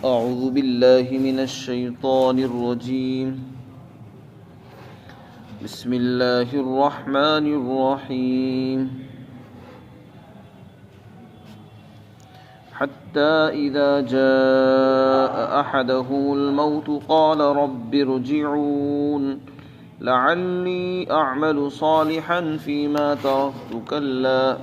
أعوذ بالله من الشيطان الرجيم. بسم الله الرحمن الرحيم. حتى إذا جاء أحدهم الموت قال رب ارجعون لعلي أعمل صالحا فيما تركت كلا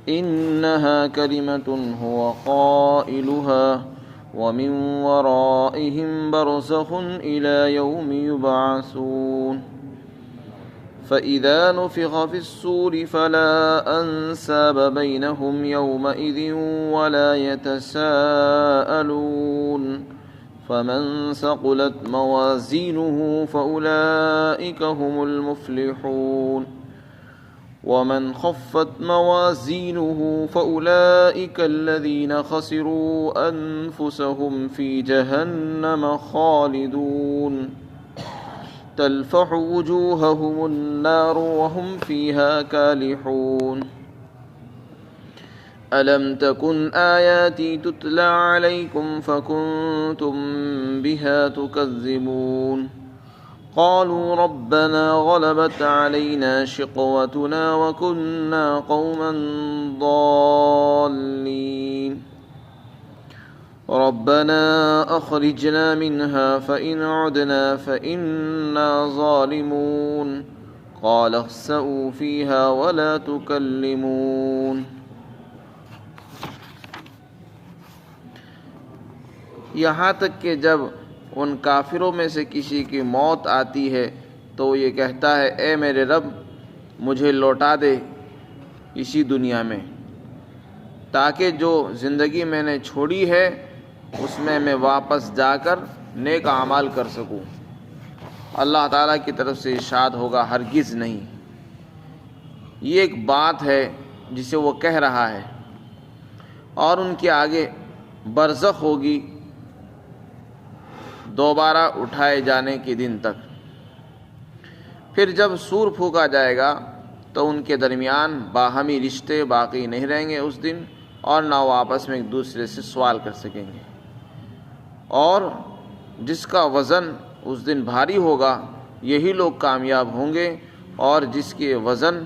إنها كلمة هو قائلها ومن ورائهم برزخ إلى يوم يبعثون فإذا نفخ في الصور فلا أنساب بينهم يومئذ ولا يتساءلون فمن ثقلت موازينه فأولئك هم المفلحون ومن خفت موازينه فأولئك الذين خسروا أنفسهم في جهنم خالدون تلفح وجوههم النار وهم فيها كالحون ألم تكن آياتي تتلى عليكم فكنتم بها تكذبون قالوا ربنا غلبت علينا شقوتنا وكنا قوما ضالين ربنا أخرجنا منها فإن عدنا فإنا ظالمون قال اخسئوا فيها ولا تكلمون. یہاں تک کہ جب ان کافروں میں سے کسی کی موت آتی ہے تو وہ یہ کہتا ہے اے میرے رب مجھے لوٹا دے اسی دنیا میں تاکہ جو زندگی میں نے چھوڑی ہے اس میں واپس جا کر نیک اعمال کر سکوں. اللہ تعالیٰ کی طرف سے ارشاد ہوگا ہرگز نہیں. یہ ایک بات ہے جسے وہ کہہ رہا ہے اور ان کے آگے برزخ ہوگی دوبارہ اٹھائے جانے کے دن تک. پھر جب سور پھونکا جائے گا تو ان کے درمیان باہمی رشتے باقی نہیں رہیں گے اس دن اور نہ وہ آپس میں ایک دوسرے سے سوال کر سکیں گے. اور جس کا وزن اس دن بھاری ہوگا یہی لوگ کامیاب ہوں گے اور جس کے وزن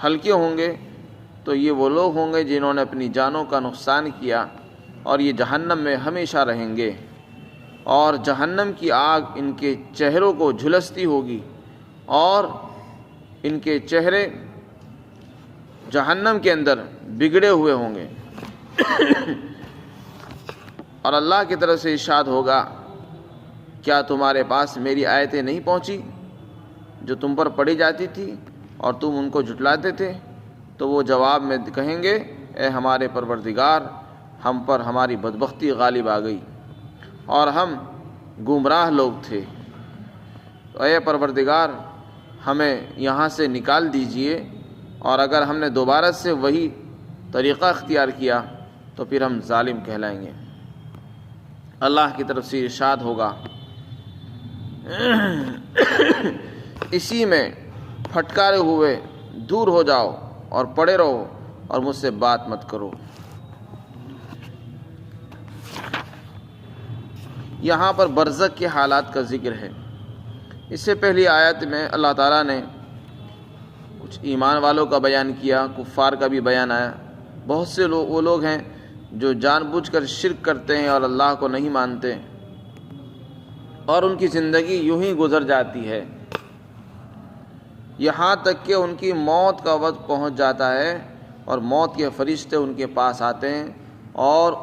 ہلکے ہوں گے تو یہ وہ لوگ ہوں گے جنہوں نے اپنی جانوں کا نقصان کیا اور یہ جہنم میں ہمیشہ رہیں گے اور جہنم کی آگ ان کے چہروں کو جھلستی ہوگی اور ان کے چہرے جہنم کے اندر بگڑے ہوئے ہوں گے. اور اللہ کی طرف سے ارشاد ہوگا کیا تمہارے پاس میری آیتیں نہیں پہنچی جو تم پر پڑھی جاتی تھی اور تم ان کو جھٹلاتے تھے؟ تو وہ جواب میں کہیں گے اے ہمارے پروردگار ہم پر ہماری بدبختی غالب آ گئی اور ہم گمراہ لوگ تھے. تو اے پروردگار ہمیں یہاں سے نکال دیجئے اور اگر ہم نے دوبارہ سے وہی طریقہ اختیار کیا تو پھر ہم ظالم کہلائیں گے. اللہ کی طرف سے ارشاد ہوگا اسی میں پھٹکارے ہوئے دور ہو جاؤ اور پڑے رہو اور مجھ سے بات مت کرو. یہاں پر برزخ کے حالات کا ذکر ہے. اس سے پہلی آیت میں اللہ تعالیٰ نے کچھ ایمان والوں کا بیان کیا، کفار کا بھی بیان آیا. بہت سے لوگ وہ لوگ ہیں جو جان بوجھ کر شرک کرتے ہیں اور اللہ کو نہیں مانتے اور ان کی زندگی یوں ہی گزر جاتی ہے یہاں تک کہ ان کی موت کا وقت پہنچ جاتا ہے اور موت کے فرشتے ان کے پاس آتے ہیں اور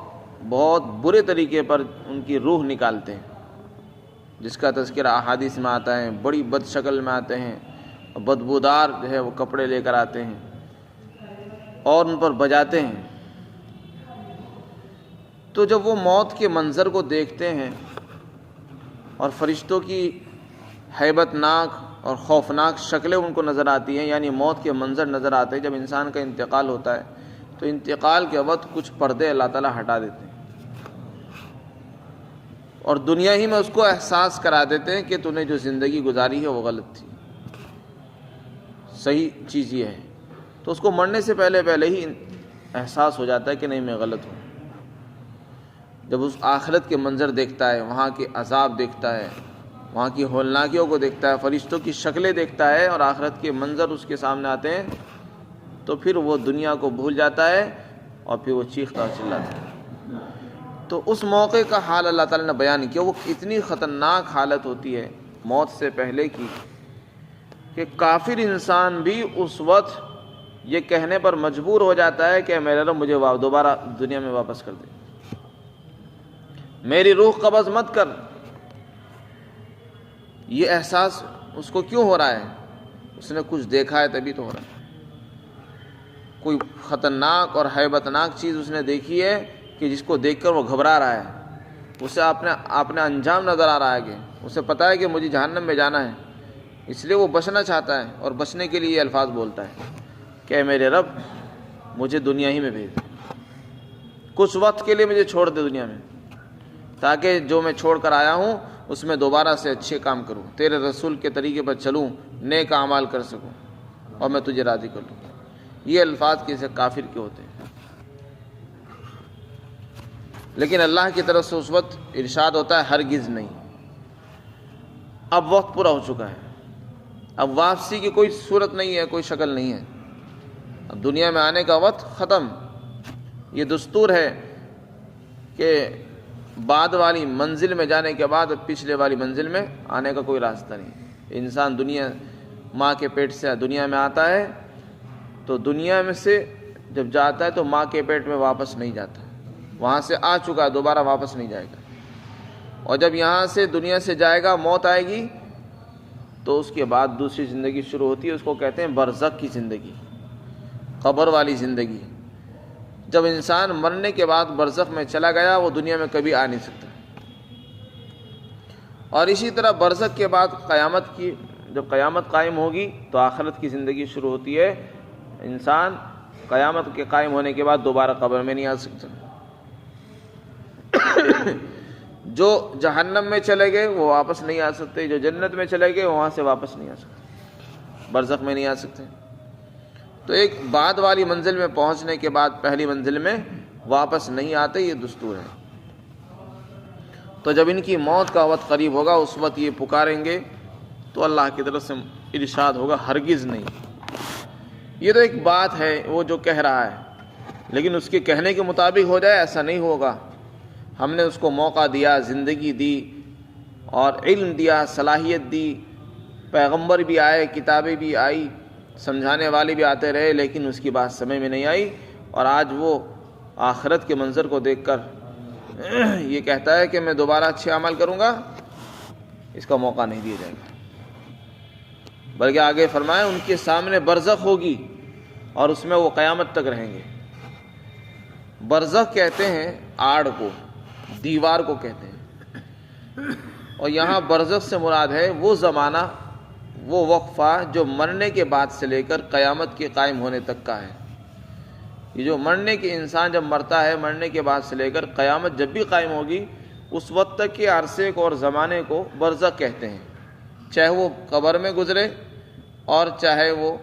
بہت برے طریقے پر ان کی روح نکالتے ہیں جس کا تذکرہ احادیث میں آتا ہے. بڑی بد شکل میں آتے ہیں، بدبودار جو ہے وہ کپڑے لے کر آتے ہیں اور ان پر بجاتے ہیں. تو جب وہ موت کے منظر کو دیکھتے ہیں اور فرشتوں کی ہیبت ناک اور خوفناک شکلیں ان کو نظر آتی ہیں، یعنی موت کے منظر نظر آتے ہیں جب انسان کا انتقال ہوتا ہے تو انتقال کے وقت کچھ پردے اللہ تعالیٰ ہٹا دیتے ہیں اور دنیا ہی میں اس کو احساس کرا دیتے ہیں کہ تو نے جو زندگی گزاری ہے وہ غلط تھی، صحیح چیز یہ ہے. تو اس کو مرنے سے پہلے ہی احساس ہو جاتا ہے کہ نہیں میں غلط ہوں. جب اس آخرت کے منظر دیکھتا ہے، وہاں کے عذاب دیکھتا ہے، وہاں کی ہولناکیوں کو دیکھتا ہے، فرشتوں کی شکلیں دیکھتا ہے اور آخرت کے منظر اس کے سامنے آتے ہیں، تو پھر وہ دنیا کو بھول جاتا ہے اور پھر وہ چیختا اور چلاتا ہے۔ تو اس موقع کا حال اللہ تعالیٰ نے بیان کیا، وہ اتنی خطرناک حالت ہوتی ہے موت سے پہلے کی کہ کافر انسان بھی اس وقت یہ کہنے پر مجبور ہو جاتا ہے کہ میرے رب مجھے دوبارہ دنیا میں واپس کر دے، میری روح قبض مت کر۔ یہ احساس اس کو کیوں ہو رہا ہے؟ اس نے کچھ دیکھا ہے تبھی تو ہو رہا ہے، کوئی خطرناک اور ہیبتناک چیز اس نے دیکھی ہے کہ جس کو دیکھ کر وہ گھبرا رہا ہے، اسے اپنا انجام نظر آ رہا ہے، کہ اسے پتہ ہے کہ مجھے جہنم میں جانا ہے، اس لیے وہ بچنا چاہتا ہے اور بچنے کے لیے یہ الفاظ بولتا ہے کہ میرے رب مجھے دنیا ہی میں بھیج دے، کچھ وقت کے لیے مجھے چھوڑ دے دنیا میں، تاکہ جو میں چھوڑ کر آیا ہوں اس میں دوبارہ سے اچھے کام کروں، تیرے رسول کے طریقے پر چلوں، نیک اعمال کر سکوں اور میں تجھے راضی کر لوں۔ یہ الفاظ کسی کافر کے ہوتے ہیں، لیکن اللہ کی طرف سے اس وقت ارشاد ہوتا ہے ہرگز نہیں، اب وقت پورا ہو چکا ہے، اب واپسی کی کوئی صورت نہیں ہے، کوئی شکل نہیں ہے، اب دنیا میں آنے کا وقت ختم۔ یہ دستور ہے کہ بعد والی منزل میں جانے کے بعد پچھلے والی منزل میں آنے کا کوئی راستہ نہیں۔ انسان دنیا ماں کے پیٹ سے دنیا میں آتا ہے تو دنیا میں سے جب جاتا ہے تو ماں کے پیٹ میں واپس نہیں جاتا، وہاں سے آ چکا ہے، دوبارہ واپس نہیں جائے گا، اور جب یہاں سے دنیا سے جائے گا، موت آئے گی، تو اس کے بعد دوسری زندگی شروع ہوتی ہے، اس کو کہتے ہیں برزخ کی زندگی، قبر والی زندگی۔ جب انسان مرنے کے بعد برزخ میں چلا گیا، وہ دنیا میں کبھی آ نہیں سکتا۔ اور اسی طرح برزخ کے بعد جب قیامت قائم ہوگی تو آخرت کی زندگی شروع ہوتی ہے، انسان قیامت کے قائم ہونے کے بعد دوبارہ قبر میں نہیں آ سکتا۔ جو جہنم میں چلے گئے وہ واپس نہیں آ سکتے، جو جنت میں چلے گئے وہاں سے واپس نہیں آ سکتے، برزخ میں نہیں آ سکتے۔ تو ایک بعد والی منزل میں پہنچنے کے بعد پہلی منزل میں واپس نہیں آتے، یہ دستور ہے۔ تو جب ان کی موت کا وقت قریب ہوگا، اس وقت یہ پکاریں گے تو اللہ کی طرف سے ارشاد ہوگا ہرگز نہیں۔ یہ تو ایک بات ہے وہ جو کہہ رہا ہے، لیکن اس کے کہنے کے مطابق ہو جائے ایسا نہیں ہوگا۔ ہم نے اس کو موقع دیا، زندگی دی اور علم دیا، صلاحیت دی، پیغمبر بھی آئے، کتابیں بھی آئی، سمجھانے والے بھی آتے رہے، لیکن اس کی بات سمجھ میں نہیں آئی، اور آج وہ آخرت کے منظر کو دیکھ کر یہ کہتا ہے کہ میں دوبارہ اچھے عمل کروں گا، اس کا موقع نہیں دیا جائے گا۔ بلکہ آگے فرمایا ان کے سامنے برزخ ہوگی اور اس میں وہ قیامت تک رہیں گے۔ برزخ کہتے ہیں آڑ کو، دیوار کو کہتے ہیں، اور یہاں برزخ سے مراد ہے وہ زمانہ، وہ وقفہ جو مرنے کے بعد سے لے کر قیامت کے قائم ہونے تک کا ہے۔ یہ جو مرنے کے انسان جب مرتا ہے، مرنے کے بعد سے لے کر قیامت جب بھی قائم ہوگی، اس وقت تک کے عرصے کو اور زمانے کو برزخ کہتے ہیں، چاہے وہ قبر میں گزرے اور چاہے وہ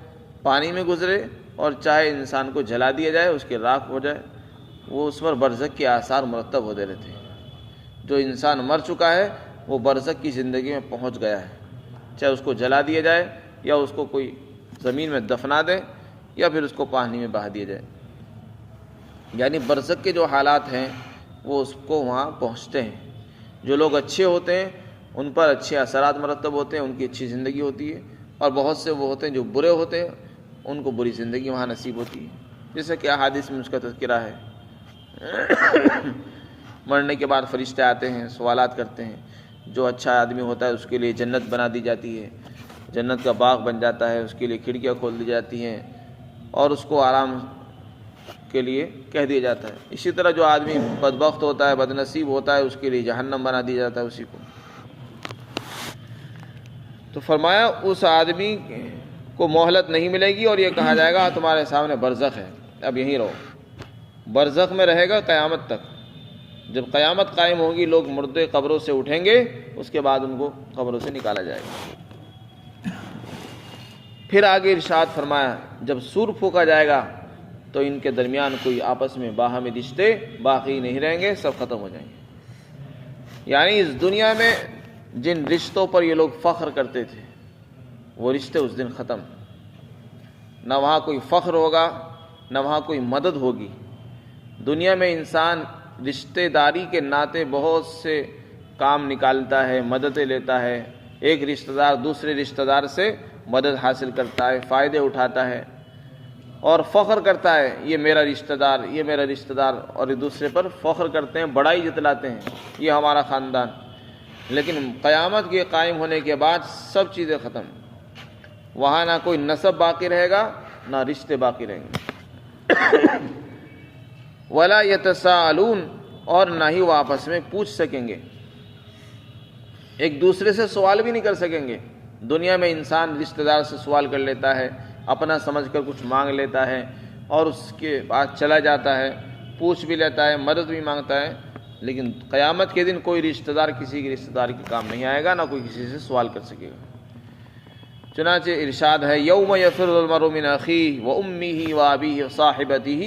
پانی میں گزرے اور چاہے انسان کو جلا دیا جائے، اس کے راکھ ہو جائے، وہ اس پر برزخ کے آثار مرتب ہوتے رہتے ہیں۔ جو انسان مر چکا ہے وہ برزخ کی زندگی میں پہنچ گیا ہے، چاہے اس کو جلا دیا جائے یا اس کو کوئی زمین میں دفنا دے یا پھر اس کو پانی میں بہا دیا جائے، یعنی برزخ کے جو حالات ہیں وہ اس کو وہاں پہنچتے ہیں۔ جو لوگ اچھے ہوتے ہیں ان پر اچھے اثرات مرتب ہوتے ہیں، ان کی اچھی زندگی ہوتی ہے، اور بہت سے وہ ہوتے ہیں جو برے ہوتے ہیں، ان کو بری زندگی وہاں نصیب ہوتی ہے، جیسے کہ احادیث میں اس کا تذکرہ ہے۔ مرنے کے بعد فرشتے آتے ہیں، سوالات کرتے ہیں، جو اچھا آدمی ہوتا ہے اس کے لیے جنت بنا دی جاتی ہے، جنت کا باغ بن جاتا ہے، اس کے لیے کھڑکیاں کھول دی جاتی ہیں اور اس کو آرام کے لیے کہہ دیا جاتا ہے۔ اسی طرح جو آدمی بدبخت ہوتا ہے، بدنصیب ہوتا ہے، اس کے لیے جہنم بنا دیا جاتا ہے اسی کو۔ تو فرمایا اس آدمی کو مہلت نہیں ملے گی اور یہ کہا جائے گا تمہارے سامنے برزخ ہے، اب یہیں رہو۔ برزخ میں رہے گا قیامت تک۔ جب قیامت قائم ہوگی، لوگ مردے قبروں سے اٹھیں گے، اس کے بعد ان کو قبروں سے نکالا جائے گا۔ پھر آگے ارشاد فرمایا جب سور پھونکا جائے گا تو ان کے درمیان کوئی آپس میں باہمی رشتے باقی نہیں رہیں گے، سب ختم ہو جائیں گے۔ یعنی اس دنیا میں جن رشتوں پر یہ لوگ فخر کرتے تھے وہ رشتے اس دن ختم، نہ وہاں کوئی فخر ہوگا نہ وہاں کوئی مدد ہوگی۔ دنیا میں انسان رشتہ داری کے ناطے بہت سے کام نکالتا ہے، مددیں لیتا ہے، ایک رشتہ دار دوسرے رشتہ دار سے مدد حاصل کرتا ہے، فائدے اٹھاتا ہے اور فخر کرتا ہے یہ میرا رشتہ دار، یہ میرا رشتہ دار، اور ایک دوسرے پر فخر کرتے ہیں، بڑائی جتلاتے ہیں یہ ہمارا خاندان۔ لیکن قیامت کے قائم ہونے کے بعد سب چیزیں ختم، وہاں نہ کوئی نسب باقی رہے گا نہ رشتے باقی رہیں گے۔ ولا یتساءلون، اور نہ ہی وہ آپس میں پوچھ سکیں گے، ایک دوسرے سے سوال بھی نہیں کر سکیں گے۔ دنیا میں انسان رشتہ دار سے سوال کر لیتا ہے، اپنا سمجھ کر کچھ مانگ لیتا ہے اور اس کے بعد چلا جاتا ہے، پوچھ بھی لیتا ہے، مدد بھی مانگتا ہے، لیکن قیامت کے دن کوئی رشتہ دار کسی کے رشتہ دار کے کام نہیں آئے گا، نہ کوئی کسی سے سوال کر سکے گا۔ چنانچہ ارشاد ہے یوم یفر المرء من اخیہ وامہ وابیہ وصاحبتہ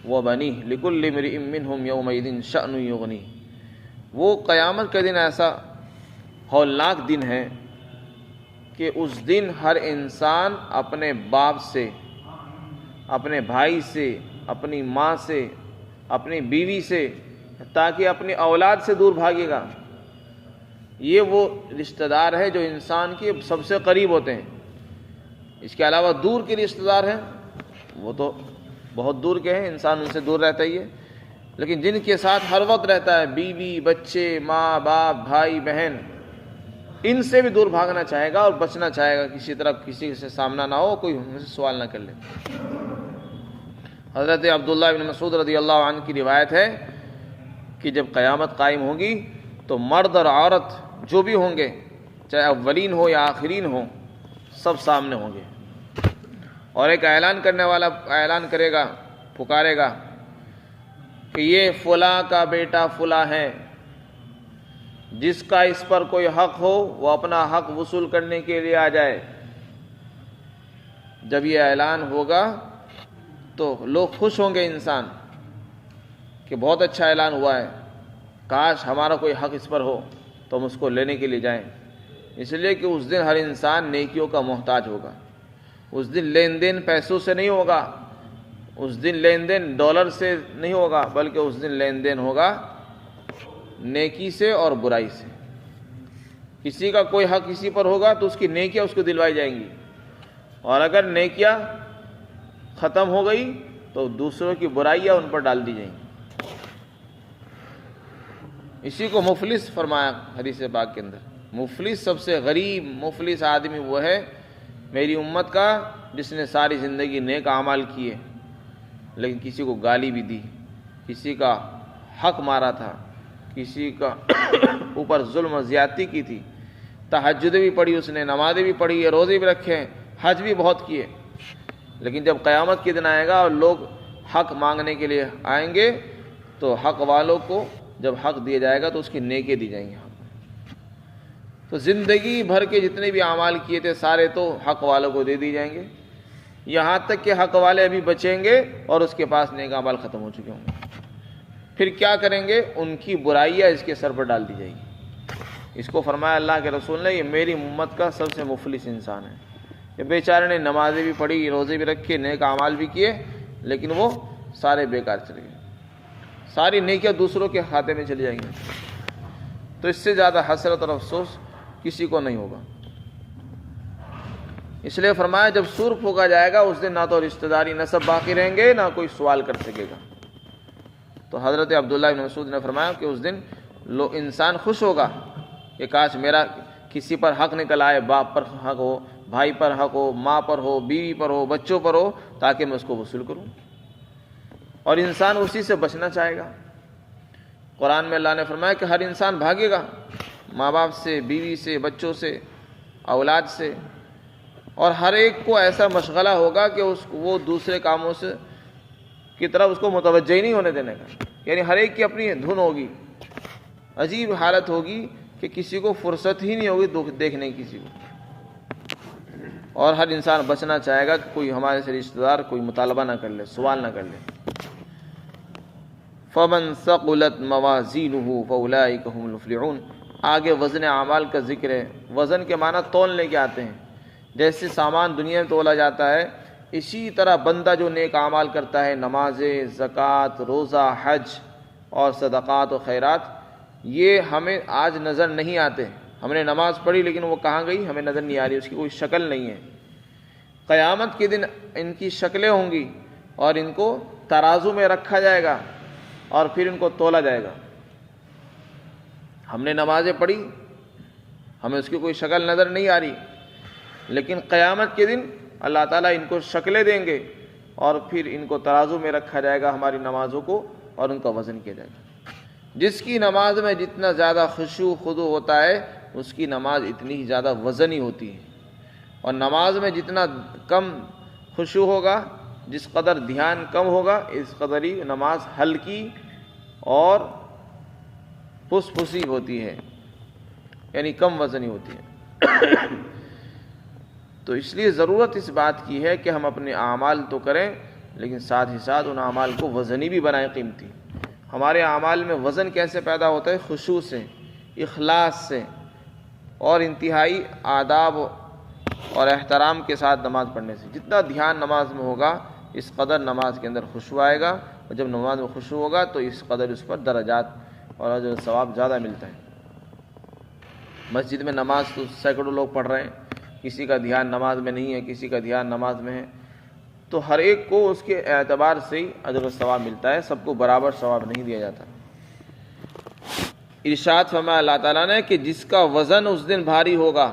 وبنیہ لکل امرئ منہم یومئذ شأن یغنیہ۔ وہ قیامت کا دن ایسا ہولناک دن ہے کہ اس دن ہر انسان اپنے باپ سے، اپنے بھائی سے، اپنی ماں سے، اپنی بیوی سے، تاکہ اپنی اولاد سے دور بھاگے گا۔ یہ وہ رشتہ دار ہے جو انسان کے سب سے قریب ہوتے ہیں۔ اس کے علاوہ دور کے رشتہ دار ہیں وہ تو بہت دور کے ہیں، انسان ان سے دور رہتا ہی ہے، لیکن جن کے ساتھ ہر وقت رہتا ہے، بیوی، بچے، ماں باپ، بھائی بہن، ان سے بھی دور بھاگنا چاہے گا اور بچنا چاہے گا، کسی طرح کسی سے سامنا نہ ہو، کوئی ان سے سوال نہ کر لے۔ حضرت عبداللہ بن مسعود رضی اللہ عنہ کی روایت ہے کہ جب قیامت قائم ہوگی تو مرد اور عورت جو بھی ہوں گے، چاہے اولین ہو یا آخرین ہو، سب سامنے ہوں گے، اور ایک اعلان کرنے والا اعلان کرے گا، پکارے گا کہ یہ فلاں کا بیٹا فلاں ہے، جس کا اس پر کوئی حق ہو وہ اپنا حق وصول کرنے کے لیے آ جائے۔ جب یہ اعلان ہوگا تو لوگ خوش ہوں گے، انسان کہ بہت اچھا اعلان ہوا ہے، کاش ہمارا کوئی حق اس پر ہو تو ہم اس کو لینے کے لیے جائیں، اس لیے کہ اس دن ہر انسان نیکیوں کا محتاج ہوگا۔ اس دن لین دین پیسوں سے نہیں ہوگا، اس دن لین دین ڈالر سے نہیں ہوگا، بلکہ اس دن لین دین ہوگا نیکی سے اور برائی سے۔ کسی کا کوئی حق کسی پر ہوگا تو اس کی نیکیاں اس کو دلوائی جائیں گی، اور اگر نیکیاں ختم ہو گئی تو دوسروں کی برائیاں ان پر ڈال دی جائیں گی۔ اسی کو مفلس فرمایا حدیث پاک کے اندر۔ مفلس، سب سے غریب مفلس آدمی وہ ہے میری امت کا جس نے ساری زندگی نیک اعمال کیے لیکن کسی کو گالی بھی دی، کسی کا حق مارا تھا، کسی کا اوپر ظلم و زیادتی کی تھی، تہجد بھی پڑھی اس نے، نمازیں بھی پڑھی، روزے بھی رکھے، حج بھی بہت کیے، لیکن جب قیامت کے دن آئے گا اور لوگ حق مانگنے کے لیے آئیں گے تو حق والوں کو جب حق دیا جائے گا تو اس کی نیکی دی جائیں گے۔ تو زندگی بھر کے جتنے بھی اعمال کیے تھے سارے تو حق والوں کو دے دی جائیں گے، یہاں تک کہ حق والے ابھی بچیں گے اور اس کے پاس نیک اعمال ختم ہو چکے ہوں گے۔ پھر کیا کریں گے؟ ان کی برائیاں اس کے سر پر ڈال دی جائے گی۔ اس کو فرمایا اللہ کے رسول نے، یہ میری امت کا سب سے مفلس انسان ہے، یہ بیچارے نے نمازیں بھی پڑھی، روزے بھی رکھے، نیک اعمال بھی کیے، لیکن وہ سارے بیکار چلے گئے، ساری نیکیاں دوسروں کے کھاتے میں چلی جائیں گی۔ تو اس سے زیادہ حسرت اور افسوس کسی کو نہیں ہوگا۔ اس لیے فرمایا جب سور پھونکا جائے گا اس دن نہ تو رشتہ داری نسب باقی رہیں گے نہ کوئی سوال کر سکے گا۔ تو حضرت عبداللہ بن مسعود نے فرمایا کہ اس دن انسان خوش ہوگا کہ کاش میرا کسی پر حق نکل آئے، باپ پر حق ہو، بھائی پر حق ہو، ماں پر ہو، بیوی پر ہو، بچوں پر ہو، تاکہ میں اس کو وصول کروں، اور انسان اسی سے بچنا چاہے گا۔ قرآن میں اللہ نے فرمایا کہ ہر انسان بھاگے گا ماں باپ سے، بیوی سے، بچوں سے، اولاد سے، اور ہر ایک کو ایسا مشغلہ ہوگا کہ وہ دوسرے کاموں سے کی طرف اس کو متوجہ ہی نہیں ہونے دینے کا، یعنی ہر ایک کی اپنی دھن ہوگی، عجیب حالت ہوگی کہ کسی کو فرصت ہی نہیں ہوگی دیکھنے کی کسی کو، اور ہر انسان بچنا چاہے گا کہ کوئی ہمارے سے رشتہ دار کوئی مطالبہ نہ کر لے، سوال نہ کر لے۔ فمن ثقلت موازینہ فاولئک هم المفلحون۔ آگے وزن اعمال کا ذکر ہے۔ وزن کے معنی تولنے کے آتے ہیں، جیسے سامان دنیا میں تولا جاتا ہے، اسی طرح بندہ جو نیک اعمال کرتا ہے، نمازیں، زکوٰۃ، روزہ، حج اور صدقات و خیرات، یہ ہمیں آج نظر نہیں آتے۔ ہم نے نماز پڑھی لیکن وہ کہاں گئی ہمیں نظر نہیں آ رہی، اس کی کوئی شکل نہیں ہے۔ قیامت کے دن ان کی شکلیں ہوں گی اور ان کو ترازو میں رکھا جائے گا اور پھر ان کو تولا جائے گا۔ ہم نے نمازیں پڑھی، ہمیں اس کی کوئی شکل نظر نہیں آ رہی، لیکن قیامت کے دن اللہ تعالیٰ ان کو شکلیں دیں گے اور پھر ان کو ترازو میں رکھا جائے گا ہماری نمازوں کو اور ان کا وزن کیا جائے گا۔ جس کی نماز میں جتنا زیادہ خشوع خضوع ہوتا ہے اس کی نماز اتنی ہی زیادہ وزنی ہوتی ہے، اور نماز میں جتنا کم خشوع ہوگا، جس قدر دھیان کم ہوگا، اس قدر ہی نماز ہلکی اور پھس پھسی ہوتی ہے، یعنی کم وزنی ہوتی ہے۔ تو اس لیے ضرورت اس بات کی ہے کہ ہم اپنے اعمال تو کریں لیکن ساتھ ہی ساتھ ان اعمال کو وزنی بھی بنائیں، قیمتی۔ ہمارے اعمال میں وزن کیسے پیدا ہوتا ہے؟ خشوع سے، اخلاص سے اور انتہائی آداب اور احترام کے ساتھ نماز پڑھنے سے۔ جتنا دھیان نماز میں ہوگا اس قدر نماز کے اندر خشوع آئے گا، اور جب نماز میں خشوع ہوگا تو اس قدر اس پر درجات اور اجر و ثواب زیادہ ملتا ہے۔ مسجد میں نماز تو سینکڑوں لوگ پڑھ رہے ہیں، کسی کا دھیان نماز میں نہیں ہے، کسی کا دھیان نماز میں ہے، تو ہر ایک کو اس کے اعتبار سے ہی اجر و ثواب ملتا ہے، سب کو برابر ثواب نہیں دیا جاتا۔ ارشاد فرمایا اللہ تعالیٰ نے کہ جس کا وزن اس دن بھاری ہوگا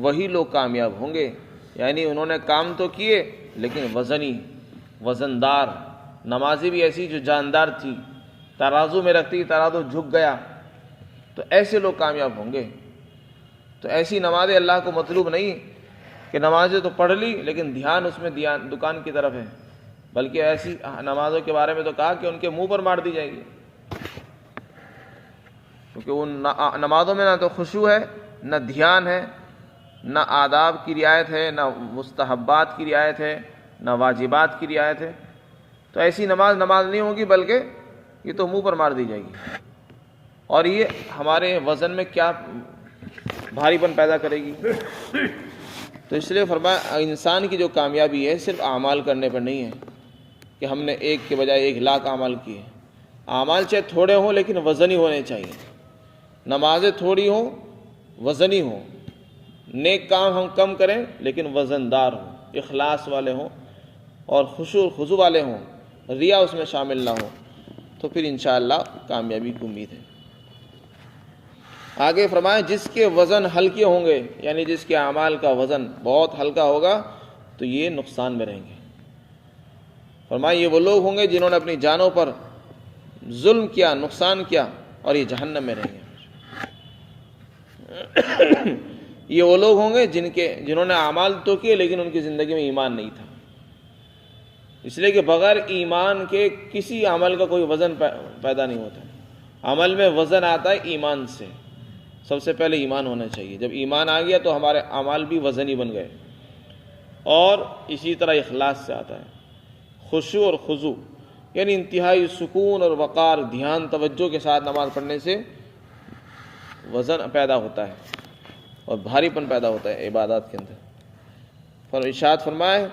وہی لوگ کامیاب ہوں گے، یعنی انہوں نے کام تو کیے لیکن وزندار۔ نمازی بھی ایسی جو جاندار تھی، ترازو میں رکھتی ترازو جھک گیا، تو ایسے لوگ کامیاب ہوں گے۔ تو ایسی نمازیں اللہ کو مطلوب نہیں کہ نمازیں تو پڑھ لی لیکن دھیان اس میں دکان کی طرف ہے، بلکہ ایسی نمازوں کے بارے میں تو کہا کہ ان کے منہ پر مار دی جائے گی، کیونکہ ان نمازوں میں نہ تو خشوع ہے، نہ دھیان ہے، نہ آداب کی رعایت ہے، نہ مستحبات کی رعایت ہے، نہ واجبات کی رعایت ہے۔ تو ایسی نماز نہیں ہوگی، بلکہ یہ تو منہ پر مار دی جائے گی، اور یہ ہمارے وزن میں کیا بھاری پن پیدا کرے گی۔ تو اس لیے فرمایا انسان کی جو کامیابی ہے صرف اعمال کرنے پر نہیں ہے کہ ہم نے ایک کے بجائے 1,00,000 اعمال کیے۔ اعمال چاہے تھوڑے ہوں لیکن وزنی ہونے چاہیے، نمازیں تھوڑی ہوں وزنی ہوں، نیک کام ہم کم کریں لیکن وزندار ہوں، اخلاص والے ہوں اور خشوع خضوع والے ہوں، ریا اس میں شامل نہ ہو، تو پھر انشاءاللہ کامیابی کی امید ہے۔ آگے فرمایا جس کے وزن ہلکے ہوں گے، یعنی جس کے اعمال کا وزن بہت ہلکا ہوگا تو یہ نقصان میں رہیں گے۔ فرمایا یہ وہ لوگ ہوں گے جنہوں نے اپنی جانوں پر ظلم کیا، نقصان کیا، اور یہ جہنم میں رہیں گے۔ یہ وہ لوگ ہوں گے جنہوں نے اعمال تو کیے لیکن ان کی زندگی میں ایمان نہیں تھا، اس لیے کہ بغیر ایمان کے کسی عمل کا کوئی وزن پیدا نہیں ہوتا۔ عمل میں وزن آتا ہے ایمان سے، سب سے پہلے ایمان ہونا چاہیے۔ جب ایمان آ گیا تو ہمارے اعمال بھی وزنی بن گئے، اور اسی طرح اخلاص سے آتا ہے خشوع اور خضوع، یعنی انتہائی سکون اور وقار، دھیان توجہ کے ساتھ نماز پڑھنے سے وزن پیدا ہوتا ہے اور بھاری پن پیدا ہوتا ہے عبادات کے اندر۔ ارشاد فرمائے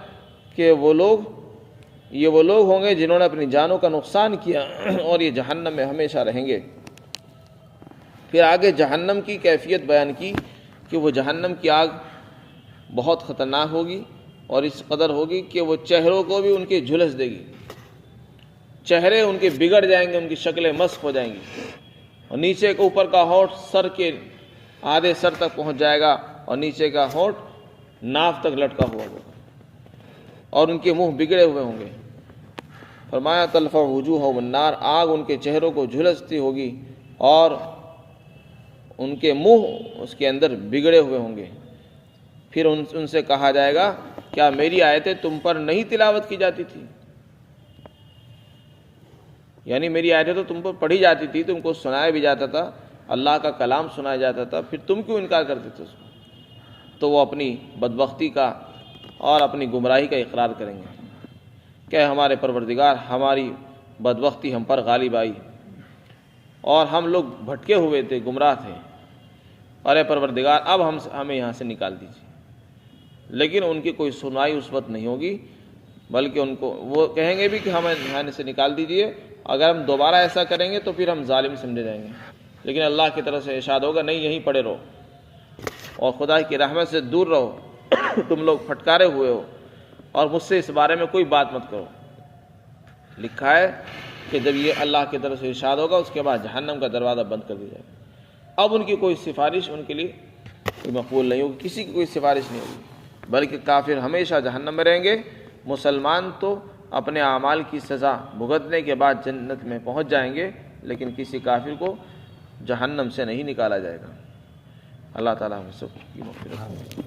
کہ یہ وہ لوگ ہوں گے جنہوں نے اپنی جانوں کا نقصان کیا اور یہ جہنم میں ہمیشہ رہیں گے۔ پھر آگے جہنم کی کیفیت بیان کی کہ وہ جہنم کی آگ بہت خطرناک ہوگی، اور اس قدر ہوگی کہ وہ چہروں کو بھی ان کے جھلس دے گی، چہرے ان کے بگڑ جائیں گے، ان کی شکلیں مسخ ہو جائیں گی، اور نیچے کے اوپر کا ہونٹ سر کے آدھے سر تک پہنچ جائے گا، اور نیچے کا ہونٹ ناف تک لٹکا ہوا ہوگا، اور ان کے منہ بگڑے ہوئے ہوں گے۔ فرمایا تلفع وجوہہم النار، آگ ان کے چہروں کو جھلستی ہوگی اور ان کے منہ اس کے اندر بگڑے ہوئے ہوں گے۔ پھر ان سے کہا جائے گا کیا میری آیتیں تم پر نہیں تلاوت کی جاتی تھی؟ یعنی میری آیتیں تو تم پر پڑھی جاتی تھی، تم کو سنایا بھی جاتا تھا، اللہ کا کلام سنایا جاتا تھا، پھر تم کیوں انکار کرتے تھے اس کو؟ تو وہ اپنی بدبختی کا اور اپنی گمراہی کا اقرار کریں گے کہ ہمارے پروردگار، ہماری بدبختی ہم پر غالب آئی اور ہم لوگ بھٹکے ہوئے تھے، گمراہ تھے، ارے پروردگار اب ہمیں یہاں سے نکال دیجیے. لیکن ان کی کوئی سنوائی اس وقت نہیں ہوگی، بلکہ وہ کہیں گے بھی کہ ہمیں یہاں سے نکال دیجیے، اگر ہم دوبارہ ایسا کریں گے تو پھر ہم ظالم سمجھے جائیں گے. لیکن اللہ کی طرف سے ارشاد ہوگا نہیں، یہیں پڑے رہو اور خدا کی رحمت سے دور رہو، تم لوگ پھٹکارے ہوئے ہو اور مجھ سے اس بارے میں کوئی بات مت کرو. لکھا ہے کہ جب یہ اللہ کی طرف سے ارشاد ہوگا اس کے بعد جہنم کا دروازہ بند کر دیا جائے گا. اب ان کی کوئی سفارش ان کے لیے کوئی مقبول نہیں ہوگی، کسی کی کوئی سفارش نہیں ہوگی، بلکہ کافر ہمیشہ جہنم میں رہیں گے. مسلمان تو اپنے اعمال کی سزا بھگتنے کے بعد جنت میں پہنچ جائیں گے، لیکن کسی کافر کو جہنم سے نہیں نکالا جائے گا. اللہ تعالیٰ ہم سب کی مغفرت کرے.